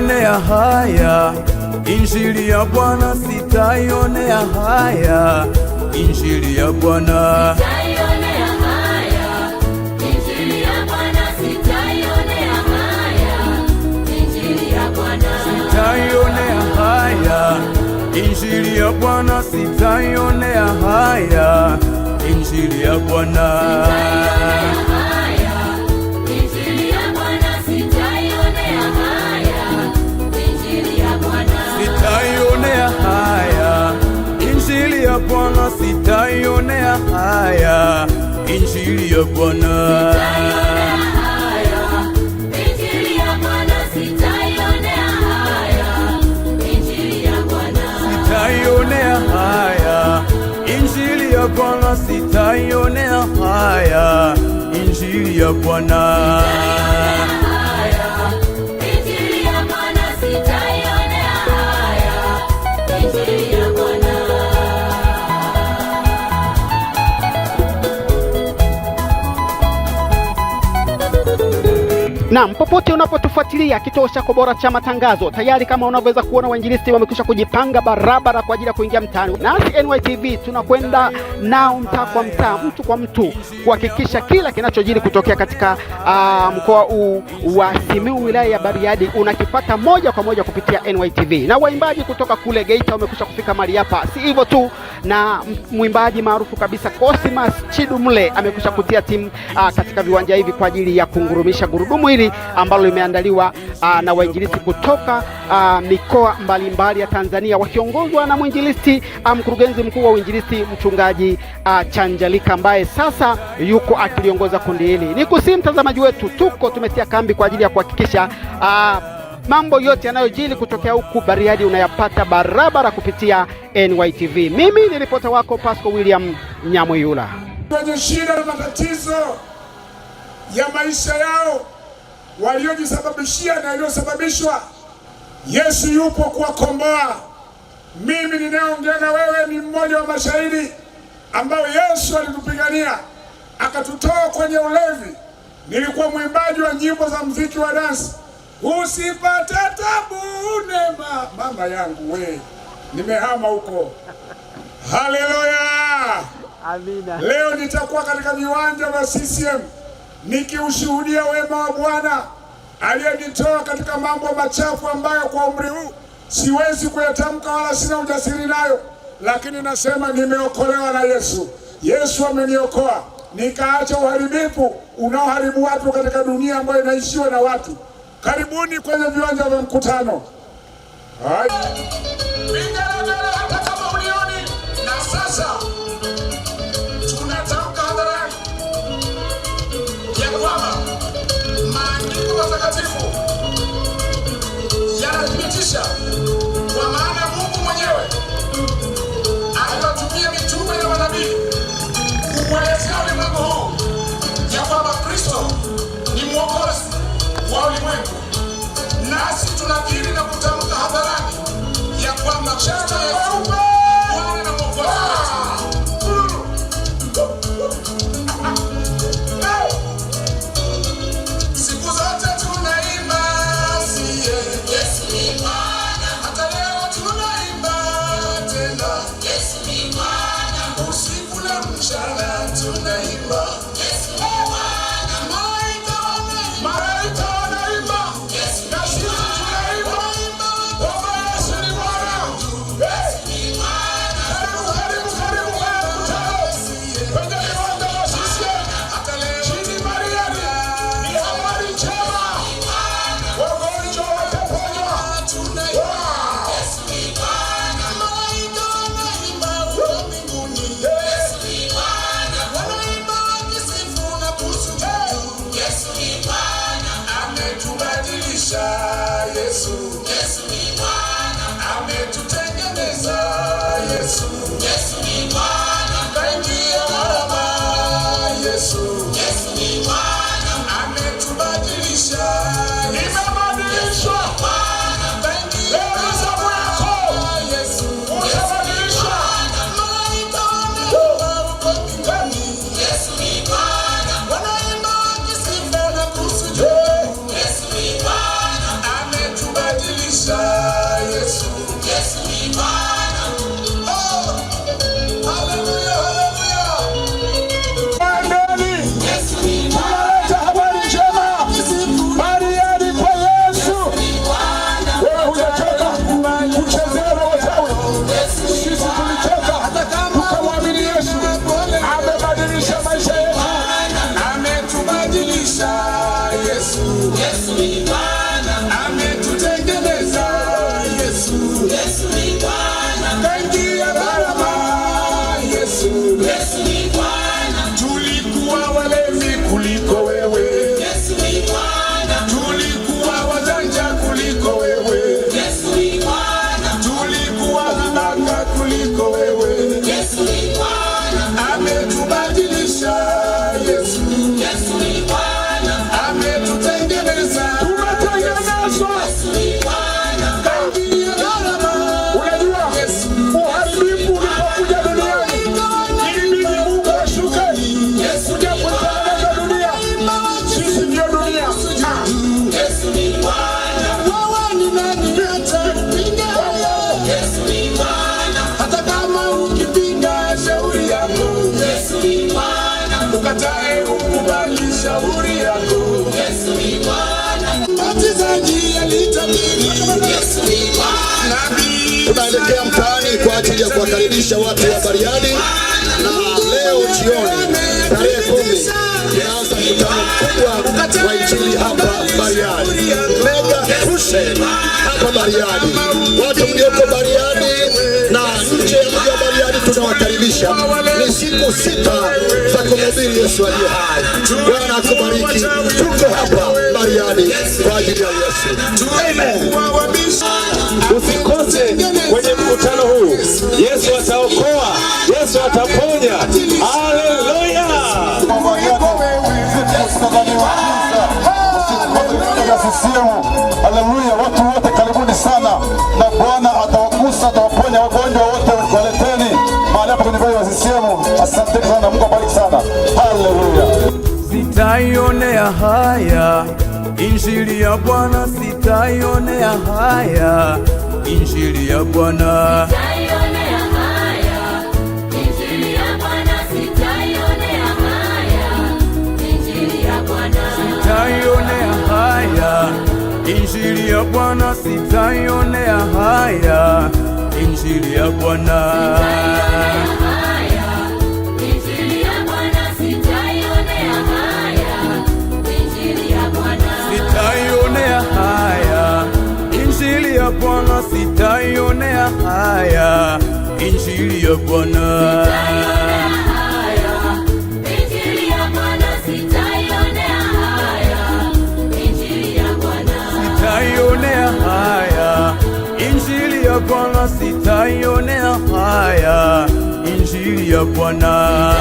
sitaionea haya injili ya Bwana, sitaionea haya injili ya Bwana, sitaionea haya injili ya Bwana, sitaionea haya injili ya Bwana, sitaionea haya injili ya Bwana, sitaionea haya injili ya Bwana, sitaionea haya injili ya Bwana, sitaionea haya injili ya Bwana, sitaionea haya injili ya Bwana, sitaionea haya injili ya Bwana, Naam, popote unapotufuatilia kituo chako bora cha matangazo, tayari kama unavyoweza kuona wainjilisti wamekwisha kujipanga barabara kwa ajili ya kuingia mtaani. Nasi NYTV tunakwenda nao mtaa kwa mtaa, mtu kwa mtu, kuhakikisha kila kinachojiri kutokea katika mkoa huu wa Simiyu, wilaya ya Bariadi, unakipata moja kwa moja kupitia NYTV. Na waimbaji kutoka kule Geita wamekwisha kufika mahali hapa. Si hivyo tu, na mwimbaji maarufu kabisa Cosmas Chidumule amekwisha kutia timu katika viwanja hivi kwa ajili ya kungurumisha gurudumu hili ambalo limeandaliwa na wainjilisti kutoka mikoa mbalimbali ya Tanzania, wakiongozwa na mwinjilisti mkurugenzi mkuu wa uinjilisti mchungaji Chanjalika, ambaye sasa yuko akiliongoza kundi hili. Nikusihi mtazamaji wetu, tumetia kambi kwa ajili ya kuhakikisha mambo yote yanayojiri kutokea huku Bariadi unayapata barabara kupitia NYTV. Mimi ni ripota wako Pasco William Nyamuyula. Kwenye shida na matatizo ya maisha yao waliojisababishia na waliosababishwa, Yesu yupo kuwakomboa. Mimi ninayeongea na wewe ni mmoja wa mashahidi ambao Yesu alitupigania akatutoa kwenye ulevi. Nilikuwa mwimbaji wa nyimbo za muziki wa dansi. Usipate tabu neema, mama yangu we, nimehama huko. Haleluya, amina. Leo nitakuwa katika viwanja vya CCM nikiushuhudia wema wa Bwana aliyenitoa katika mambo machafu ambayo kwa umri huu siwezi kuyatamka wala sina ujasiri nayo, lakini nasema nimeokolewa na Yesu. Yesu ameniokoa nikaacha uharibifu unaoharibu watu katika dunia ambayo inaishiwa na watu. Karibuni kwenye viwanja vya mkutano. Hata kama ulioni, na sasa tunatamka hadharani ya kwamba maandiko matakatifu yanathibitisha, kwa maana Mungu mwenyewe aliwatumia mitume na manabii kuelezea ulimwengu huu ya kwamba Kristo ni mwokozi wa ulimwengu. Nasi tunakiri na kutamka hadharani ya kwamba Kristo Yesu Bwana na Mwokozi wetu. Yesu ni Bwana. Oh, haleluya, haleluya. Yesu ni Bwana. Habari njema. Bariani kwa Yesu. Wewe hujachoka kuchezea na wachawi. Sisi tulichoka tukamwamini Yesu. Amebadilisha maisha yetu. Ametubadilisha Yesu. Yesu ni Bwana. Ametutengeneza Yesu. Yesu ni Bwana. Kaingia barama Yesu. Yesu ni Bwana. Tulikuwa walevi kuliko wewe. Yesu ni Bwana. Tulikuwa wajanja kuliko wewe. Yesu ni Bwana. Tulikuwa haraka kuliko wewe. Yesu ni Bwana. Ametubadilisha Yesu. Yesu ni Bwana. Ametutengeneza. Tumetengenezwa. Yesu ni Bwana. Kaingia barama. Unajua uharibifu ulipokuja duniani, ilibidi Mungu ashuke kuja kutengeneza dunia. Sisi ndio dunia. Yesu ni Bwana. Wewe ni nani hata kupinga? Yesu ni Bwana. Hata kama ukipinga shauri yako, Yesu ni Bwana. ukatae ukubali shauri yako. Yesu ni Bwana. Mbatizaji alitabiri. Yesu ni Bwana. Nabii Tunaelekea mtaani kwa ajili ya kuwakaribisha watu wa Bariadi, na leo jioni tarehe 10 tunaanza mkutano mkubwa wa injili hapa Bariadi, Mega Crusade hapa Bariadi. Watu mlioko Bariadi na nje ya mji wa Bariadi tunawakaribisha. Ni siku 6 za kumhubiri Yesu aliye hai. Bwana akubariki. Tuko hapa Bariadi kwa ajili ya Yesu. Amen. Usikose kwenye mkutano huu. Yesu ataokoa, Yesu ataponya. Haleluya! Haleluya, watu wote karibuni sana, na Bwana atawagusa, atawaponya wagonjwa wote. Waleteni mahali hapa kwenye bari wa CCM. Asante sana, Mungu abariki sana. Haleluya. Sitaionea haya injili ya Bwana, sitaionea haya injili ya Bwana. Sitaionea haya injili ya Bwana. Sitaionea haya injili ya Bwana. Sitaionea haya injili ya Bwana, sitaionea haya injili ya Bwana. Sitaionea haya injili ya Bwana, sitaionea haya injili ya Bwana. Sitaionea haya injili ya Bwana, sitaionea haya injili ya Bwana.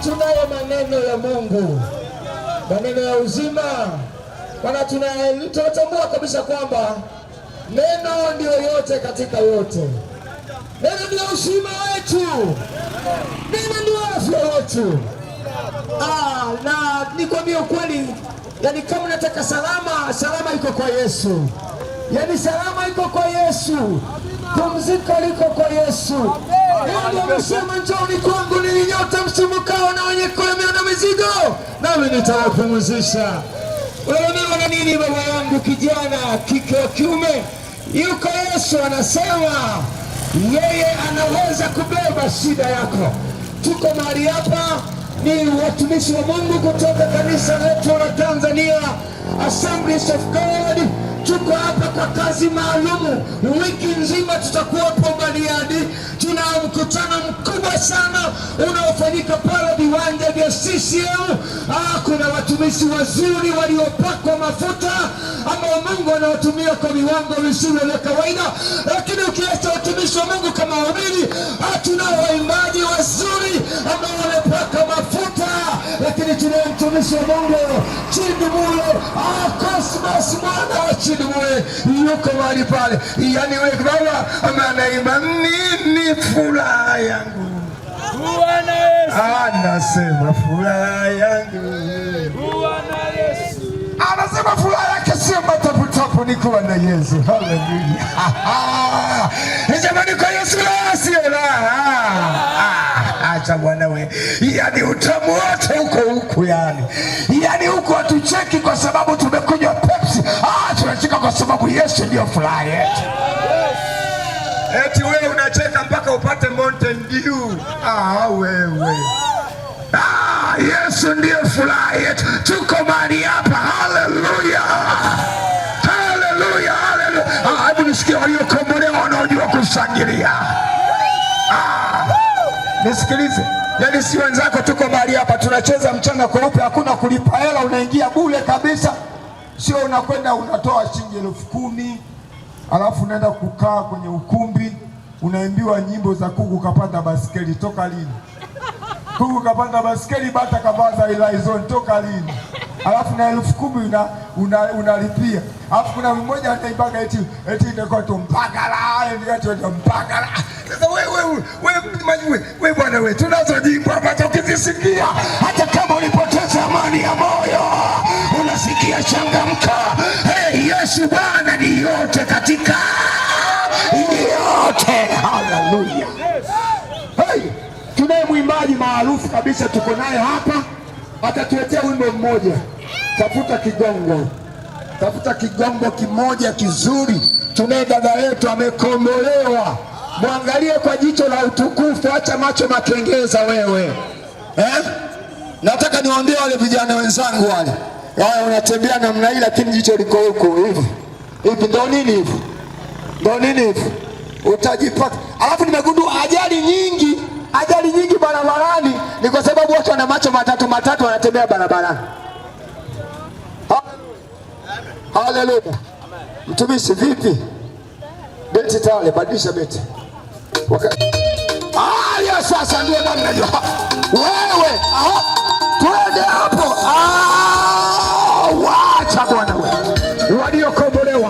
Tunayo maneno ya Mungu, maneno ya uzima. Maana tunatambua kabisa kwamba neno ndio yote katika yote. Neno ndio uzima wetu, neno ndio afya yetu. Na nikwambie ukweli, yani kama unataka salama, salama iko kwa Yesu. Yani salama iko kwa Yesu, pumziko liko kwa Yesu. Mungu amesema, njooni kwangu ninyi nyote msumbukao na wenye kulemewa na mizigo, nami nitawapumzisha. Unaelewa na nini baba yangu, kijana kike wa kiume? Yuko Yesu anasema yeye anaweza kubeba shida yako. Tuko mahali hapa, ni watumishi wa Mungu kutoka kanisa letu la Tanzania Assemblies of God. Tuko hapa kwa kazi maalumu. Wiki nzima tutakuwepo Bariadi. Tuna mkutano mkubwa sana unaofanyika pale viwanja vya CCM. Kuna watumishi wazuri waliopakwa mafuta ambao Mungu anawatumia kwa viwango visivyo vya kawaida. Lakini ukiacha watumishi wa Mungu kama wawili, tunao waimbaji wazuri ambao wamepakwa mafuta. Lakini lakini tunaye mtumishi wa Mungu chini mule, Cosmas mwana wa chini mule yuko mahali pale. Yani wewe baba anaimba nini furaha yangu, Bwana Yesu anasema furaha yangu, Bwana Yesu anasema furaha yake sio mataputapu, ni kuwa na Yesu. Haleluya! Jamani, kwa Yesu la sio la. Acha bwana we, yani utamu wote huko yani huko hatucheki kwa sababu tumekunywa Pepsi. Tunacheka kwa sababu Yesu ndio furaha yetu. Eti wewe unacheka mpaka upate Mountain Dew. Wewe. Yesu ndio furaha yetu. Tuko mahali hapa. Haleluya. Haleluya, haleluya. Hebu nisikie waliokombolewa wanaojua kushangilia. Nisikilize. Yaani si wenzako, tuko mahali hapa tunacheza mchana kweupe, hakuna kulipa hela, unaingia bure kabisa. Sio unakwenda unatoa shilingi 10,000 alafu unaenda kukaa kwenye ukumbi unaimbiwa nyimbo za kuku kapanda basikeli. Toka lini? Kuku kapanda basikeli, bata kavaza ilaizon. Toka lini? Alafu na 10,000 unalipia. Alafu kuna mmoja anaimbaga eti ndio tu mpagala, ndio mpagala. Sasa wewe bwana wewe, tunazo nyimbo ambazo ukizisikia hata kama ulipoteza amani ya moyo unasikia changamka. Yesu Bwana ni yote katika yote. Haleluya. Tunaye mwimbaji maarufu kabisa tuko naye hapa, atatuletea wimbo mmoja. Tafuta kigongo kimoja kizuri. Tunaye dada yetu amekombolewa, mwangalie kwa jicho la utukufu, acha macho makengeza wewe. Nataka niwaambie wale vijana wenzangu wale unatembea namna hii lakini jicho liko huko hivi. Ndio nini hivi? Utajipata. Alafu nimegundua ajali nyingi barabarani ni kwa sababu watu wana macho matatu wanatembea barabarani. Haleluya. Mtumishi vipi? Beti tale, badilisha beti. Ya sasa ndio namna hiyo. Wewe, twende hapo. Wacha bwana wewe. Waliokombolewa.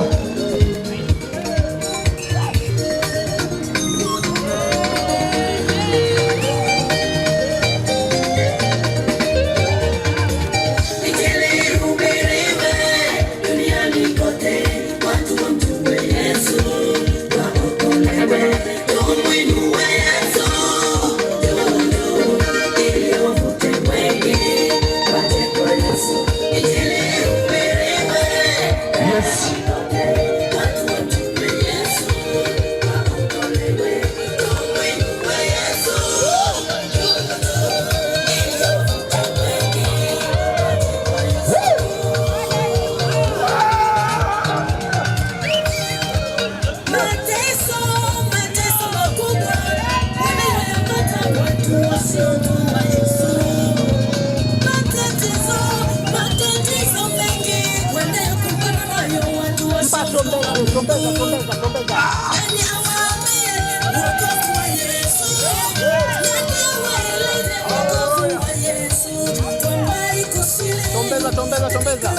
Tombeza.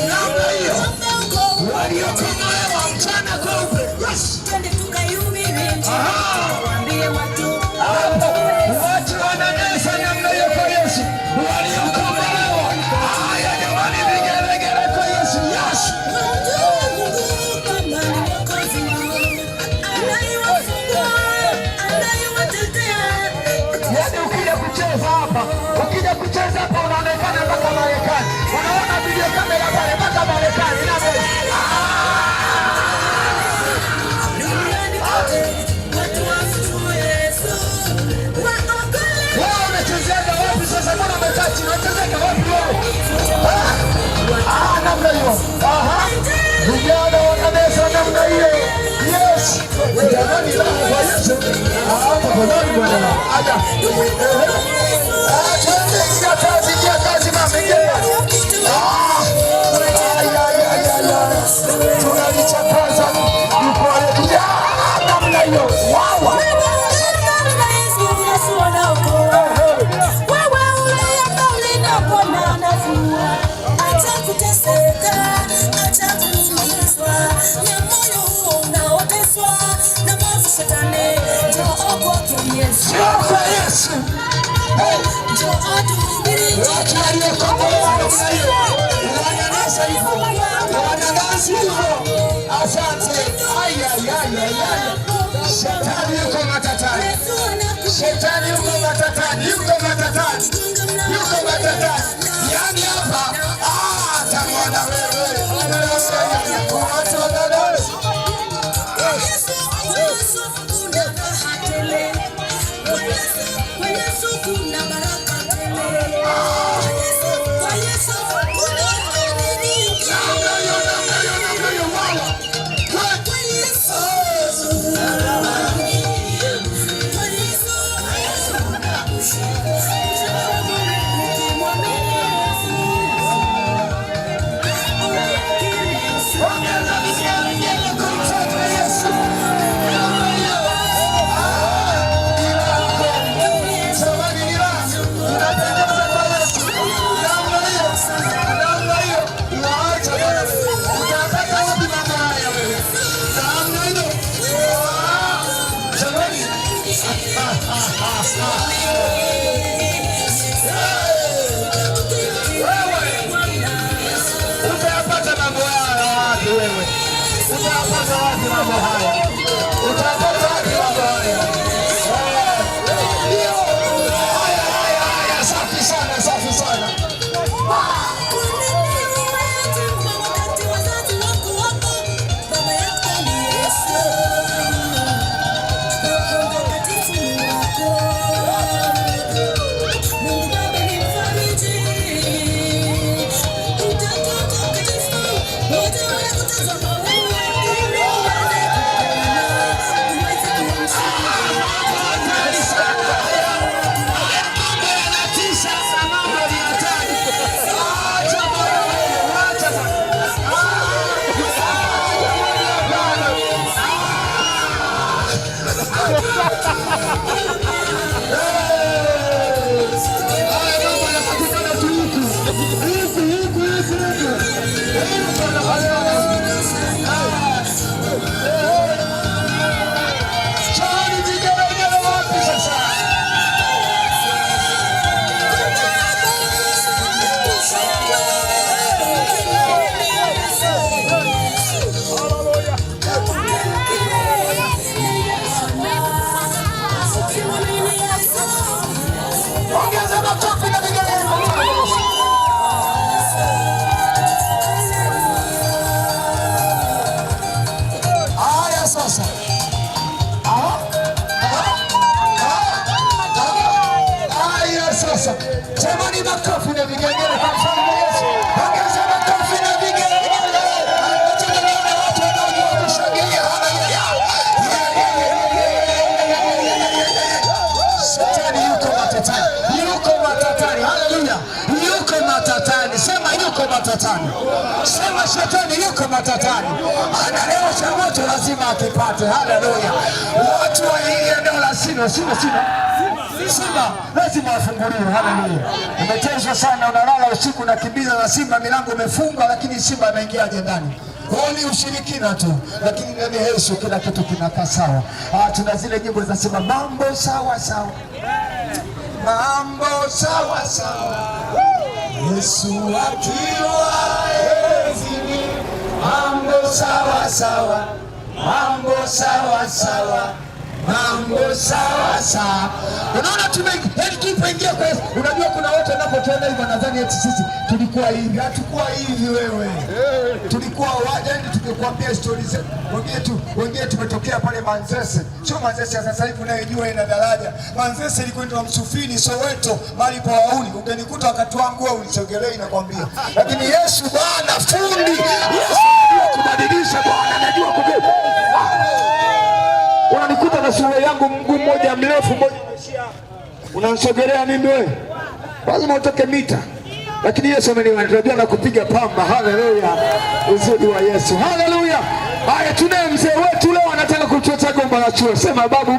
Namna hiyo waliokombolewa mchana kweupe. Watu wananesa namna hiyo kwa Yesu. Waliokombolewa. Jamani, vigelegele kwa Yesu. Yes. Yaani ukija kucheza hapa unaonekana mpaka Marekani. Unaona video kamera pale mpaka Marekani. Wewe unachezeaga wapi sasa? Mbona umekaa chini? Unachezeaga wapi wewe? Namna hiyo. Vijana wananesa namna hiyo. Yes. Jamani, kwa Yesu. Tafadhali bwana. Aja. Ingia kazi mama, ingia kazi. Tunalichakaza. Yuko ale kijana namna hiyo. Wow. Sio kwa Yesu. Watu waliokombolewa wananasa hivyo. Wananasa hivyo. Asante. Shetani yuko matatani. Shetani yuko matatani. Yuko matatani. Yuko matatani. Yaani hapa tamwona wewe. Watu wanadole. Jamani, makofi na vigelegele kwa mfalme Yesu. Ongeza makofi na vigelegele. Watu wanaojua kushangilia. Shetani yuko matatani. Yuko matatani. Haleluya. Yuko matatani. Sema yuko matatani. Sema shetani yuko matatani. Ana leo cha moto lazima akipate. Haleluya. Watu wa hili eneo la Simba lazima wafunguliwe. Haleluya. Umetezwa sana, unalala usiku na kimbiza na simba, milango imefungwa, lakini simba ameingiaje ndani? Ni ushirikina tu, lakini ndani ya Yesu kila kitu kinakaa sawa. Tuna zile nyimbo zinasema mambo sawa sawa, mambo sawa sawa, Yesu akiwa ezini, mambo sawa sawa, mambo sawa sawa, mambo sawa sawa. Unaona tulipoingia kwa Yesu, unajua kuna watu wanapotuona hivyo nadhani eti sisi tulikuwa hivi. Hatukuwa hivi wewe. Tulikuwa wajani, tukikwambia story zetu. Wengine tumetokea pale Manzese. Sio Manzese sasa hivi unayojua ina daraja. Manzese ilikuwa ndio Msufini, Soweto, mali pa wauni. Ungenikuta wakati wangu wewe ulisogelea nakwambia. Lakini Yesu Bwana fundi. Yesu anajua kubadilisha Bwana, anajua kubadilisha. Unanikuta na sura yangu mguu mmoja mrefu mmoja unaishia. Unanisogelea mimi wewe? Lazima utoke mita. Lakini Yesu ameniambia na kupiga pamba. Haleluya. Uzuri wa Yesu. Haleluya. Haya, tunaye mzee wetu leo anataka kutuletea gomba la chuo. Sema babu.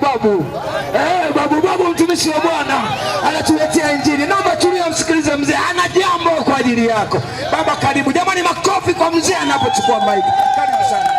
Babu mtumishi wa Bwana anatuletea injili. Naomba tulia msikilize mzee. Ana jambo kwa ajili yako. Baba karibu. Jamani, makofi kwa mzee anapochukua maiki. Karibu sana.